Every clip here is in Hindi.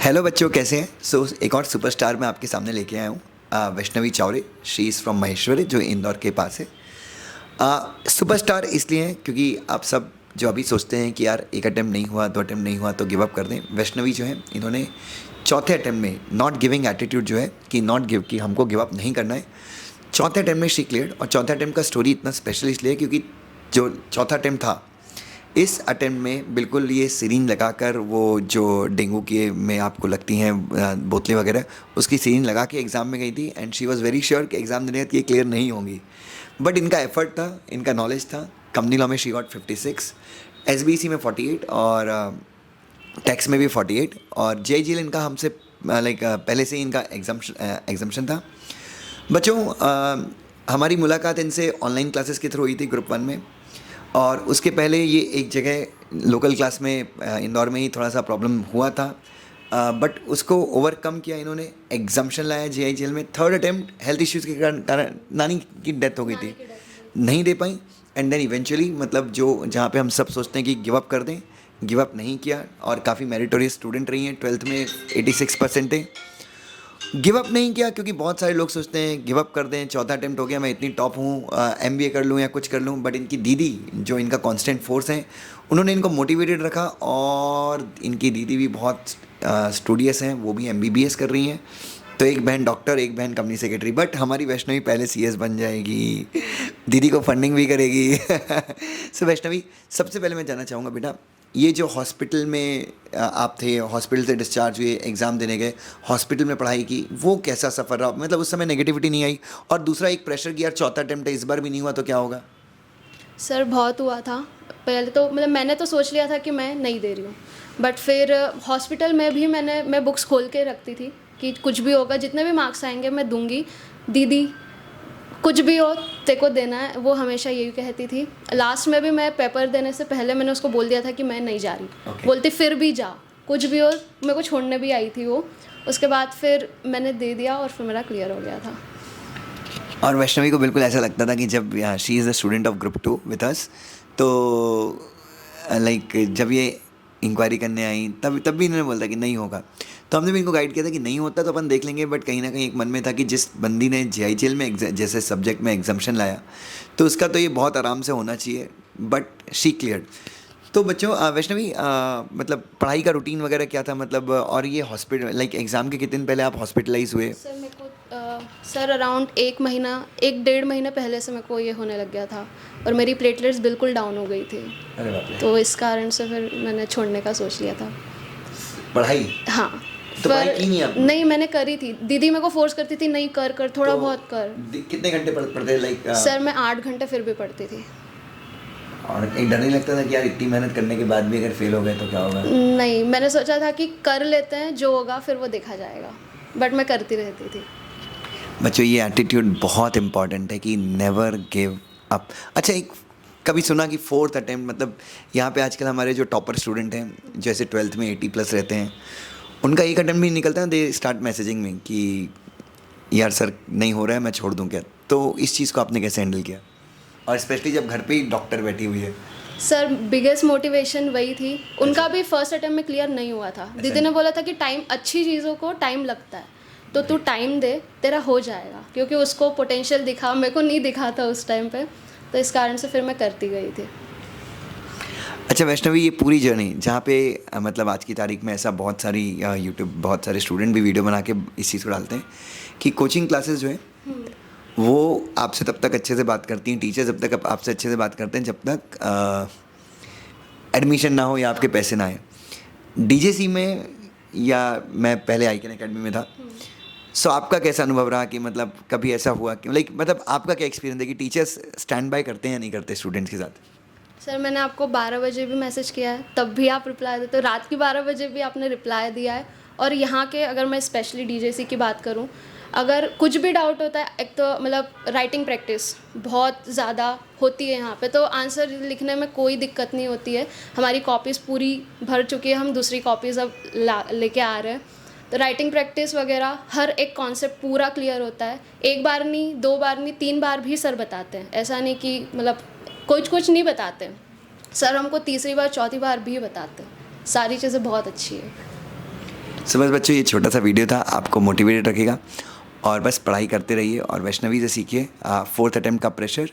हेलो बच्चों, कैसे हैं? एक और सुपरस्टार मैं आपके सामने लेके आया हूँ, Vaishnavi Chaure. She is from Maheshwari, जो इंदौर के पास है। सुपरस्टार इसलिए हैं क्योंकि आप सब जो अभी सोचते हैं कि यार एक अटेम्प्ट नहीं हुआ, दो अटेम्प्ट नहीं हुआ तो गिव अप कर दें, वैष्णवी जो है इन्होंने चौथे अटेम्प्ट में नॉट गिविंग एटीट्यूड जो है कि नॉट गिव, कि हमको गिव अप नहीं करना है, चौथे अटेम्प्ट में शी क्लियर्ड। और चौथे अटेम्प्ट का स्टोरी इतना स्पेशल इसलिए क्योंकि जो चौथा अटेम्प्ट था, इस अटेम्प्ट में बिल्कुल ये सिरिंज लगाकर, वो जो डेंगू के में आपको लगती हैं बोतलें वगैरह, उसकी सिरिंज लगा के एग्ज़ाम में गई थी। And she was very sure कि एग्ज़ाम देने ये क्लियर नहीं होंगी। बट इनका एफर्ट था, इनका नॉलेज था। कंपनी लॉ में शी गॉट 56, एसबीसी में 48 और टैक्स में भी 48। और जेजीएल इनका हमसे पहले से ही इनका एग्जाम्शन था। बच्चों, हमारी मुलाकात इनसे ऑनलाइन क्लासेस के थ्रू हुई थी ग्रुप 1 में। और उसके पहले ये एक जगह लोकल क्लास में इंदौर में ही थोड़ा सा प्रॉब्लम हुआ था, बट उसको ओवरकम किया इन्होंने, एग्जाम्शन लाया जेआईजीएल में। थर्ड अटेम्प्ट हेल्थ इश्यूज़ के कारण नानी की डेथ हो गई थी, नहीं दे पाई। एंड देन इवेंचुअली मतलब जो जहाँ पे हम सब सोचते हैं कि गिव अप कर दें, गिव अप नहीं किया। और काफ़ी मेरिटोरियस स्टूडेंट रही हैं। 12th में 86% थे। गिव अप नहीं किया क्योंकि बहुत सारे लोग सोचते हैं गिव अप कर दें, चौथा अटेम्प्ट हो गया, मैं इतनी टॉप हूँ, एमबीए कर लूँ या कुछ कर लूँ। बट इनकी दीदी जो इनका कांस्टेंट फोर्स है, उन्होंने इनको मोटिवेटेड रखा। और इनकी दीदी भी बहुत स्टूडियस हैं, वो भी एमबीबीएस कर रही हैं। तो एक बहन डॉक्टर, एक बहन कंपनी सेक्रेटरी। बट हमारी वैष्णवी पहले सीएस बन जाएगी, दीदी को फंडिंग भी करेगी। सो वैष्णवी, सबसे पहले मैं जानना चाहूँगा बेटा, ये जो हॉस्पिटल में आप थे, हॉस्पिटल से डिस्चार्ज हुए, एग्ज़ाम देने गए, हॉस्पिटल में पढ़ाई की, वो कैसा सफ़र रहा? मतलब उस समय नेगेटिविटी नहीं आई? और दूसरा एक प्रेशर कि यार चौथा अटेम्प्ट है, इस बार भी नहीं हुआ तो क्या होगा? सर बहुत हुआ था। पहले तो मतलब मैंने तो सोच लिया था कि मैं नहीं दे रही हूँ, बट फिर हॉस्पिटल में भी मैं बुक्स खोल के रखती थी कि कुछ भी होगा, जितने भी मार्क्स आएंगे मैं दूंगी। दीदी कुछ भी हो तेरे को देना है, वो हमेशा यही कहती थी। लास्ट में भी मैं पेपर देने से पहले मैंने उसको बोल दिया था कि मैं नहीं जा रही। बोलती फिर भी जा, कुछ भी हो। मेरे को छोड़ने भी आई थी वो। उसके बाद फिर मैंने दे दिया और फिर मेरा क्लियर हो गया था। और वैष्णवी को बिल्कुल ऐसा लगता था कि जब she is the student of group 2 with us, तो जब ये इंक्वायरी करने आई, तब भी इन्होंने बोला कि नहीं होगा। तो हमने भी इनको गाइड किया था कि नहीं होता तो अपन देख लेंगे। बट कहीं ना कहीं एक मन में था कि जिस बंदी ने जेआईजीएल में जैसे सब्जेक्ट में एग्जाम्शन लाया, तो उसका तो ये बहुत आराम से होना चाहिए। But she cleared. तो बच्चों, वैष्णवी, मतलब पढ़ाई का रूटीन वगैरह क्या था? मतलब और ये हॉस्पिटल एग्ज़ाम के कितने दिन पहले आप हॉस्पिटलाइज हुए? सर मेरे को सर अराउंड 1 डेढ़ महीना पहले से मेरे को ये होने लग गया था और मेरी प्लेटलेट्स बिल्कुल डाउन हो गई थी। अरे बाप रे। तो इस कारण से फिर मैंने छोड़ने का सोच लिया था। पढ़ाई हाँ। तो पढ़ाई की नहीं आपने? नहीं, मैंने करी थी। दीदी मेरे को फोर्स करती थी, नहीं कर कर थोड़ा तो बहुत कर। कितने घंटे पढ़ते? सर मैं 8 घंटे फिर भी पढ़ती थी। और एक डर नहीं लगता था कि यार इतनी मेहनत करने के बाद भी अगर फेल हो गए तो क्या होगा? नहीं, मैंने सोचा था कि कर लेते हैं, जो होगा फिर वो देखा जाएगा। बट मैं करती रहती थी। बच्चों, ये एटीट्यूड बहुत इंपॉर्टेंट है कि नेवर गिव अप। अच्छा, एक कभी सुना कि फोर्थ अटेम्प्ट, मतलब यहाँ पे आजकल हमारे जो टॉपर स्टूडेंट हैं, जैसे 12th में 80+ रहते हैं, उनका एक अटेम्प्ट भी निकलता है, दे स्टार्ट मैसेजिंग में कि यार सर नहीं हो रहा है, मैं छोड़ दूँ क्या? तो इस चीज़ को आपने कैसे हैंडल किया? और स्पेशली जब घर पे ही डॉक्टर बैठी हुई है। सर बिगेस्ट मोटिवेशन वही थी। उनका भी फर्स्ट अटेम्प्ट में क्लियर नहीं हुआ था। दीदी ने बोला था कि टाइम, अच्छी चीज़ों को टाइम लगता है, तो तू टाइम दे, तेरा हो जाएगा। क्योंकि उसको पोटेंशियल दिखा, मेरे को नहीं दिखा था उस टाइम पे। तो इस कारण से फिर मैं करती गई थी। अच्छा वैष्णवी, ये पूरी जर्नी जहाँ पे मतलब आज की तारीख में ऐसा बहुत सारी यूट्यूब, बहुत सारे स्टूडेंट भी वीडियो बना के इस चीज़ को डालते हैं कि कोचिंग क्लासेस जो है वो आपसे तब तक अच्छे से बात करती हैं, टीचर जब तक आपसे अच्छे से बात करते हैं जब तक एडमिशन ना हो या आपके पैसे ना आए। डीजेसी में, या मैं पहले आईकन एकेडमी में था, सो आपका कैसा अनुभव रहा कि मतलब कभी ऐसा हुआ कि मतलब आपका क्या एक्सपीरियंस है कि टीचर्स स्टैंड बाय करते हैं या नहीं करते स्टूडेंट्स के साथ? सर मैंने आपको 12 बजे भी मैसेज किया है, तब भी आप रिप्लाई देते हो। रात की 12 बजे भी आपने रिप्लाई दिया है। और यहाँ के, अगर मैं स्पेशली डीजेसी की बात करूँ, अगर कुछ भी डाउट होता है, एक तो मतलब राइटिंग प्रैक्टिस बहुत ज़्यादा होती है यहाँ पे, तो आंसर लिखने में कोई दिक्कत नहीं होती है। हमारी कॉपीज़ पूरी भर चुकी है, हम दूसरी कॉपीज़ अब लेके आ रहे हैं। तो राइटिंग प्रैक्टिस वगैरह हर एक कॉन्सेप्ट पूरा क्लियर होता है। एक बार नहीं, 2 बार नहीं, 3 बार भी सर बताते हैं। ऐसा नहीं कि मतलब कुछ नहीं बताते सर, हमको तीसरी बार चौथी बार भी बताते हैं। सारी चीज़ें बहुत अच्छी है। सो बस बच्चों, ये छोटा सा वीडियो था, आपको मोटिवेटेड रखेगा और बस पढ़ाई करते रहिए और वैष्णवी से सीखिए। 4th अटेम्प्ट का प्रेशर,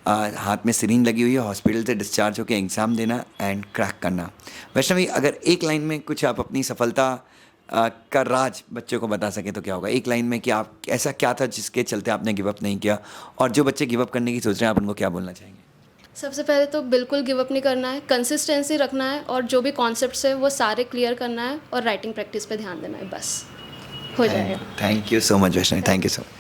हाथ में सिरिंज लगी हुई है, हॉस्पिटल से डिस्चार्ज होकर एग्ज़ाम देना एंड क्रैक करना। वैष्णवी, अगर एक लाइन में कुछ आप अपनी सफलता का राज बच्चों को बता सकें तो क्या होगा? एक लाइन में कि आप ऐसा क्या था जिसके चलते आपने गिव अप नहीं किया, और जो बच्चे गिव अप करने की सोच रहे हैं आप उनको क्या बोलना चाहेंगे? सबसे पहले तो बिल्कुल गिव अप नहीं करना है, कंसिस्टेंसी रखना है और जो भी कॉन्सेप्ट्स है वो सारे क्लियर करना है और राइटिंग प्रैक्टिस पे ध्यान देना है, बस हो जाएगा। Thank you so much Vaishnavi, thank you so much.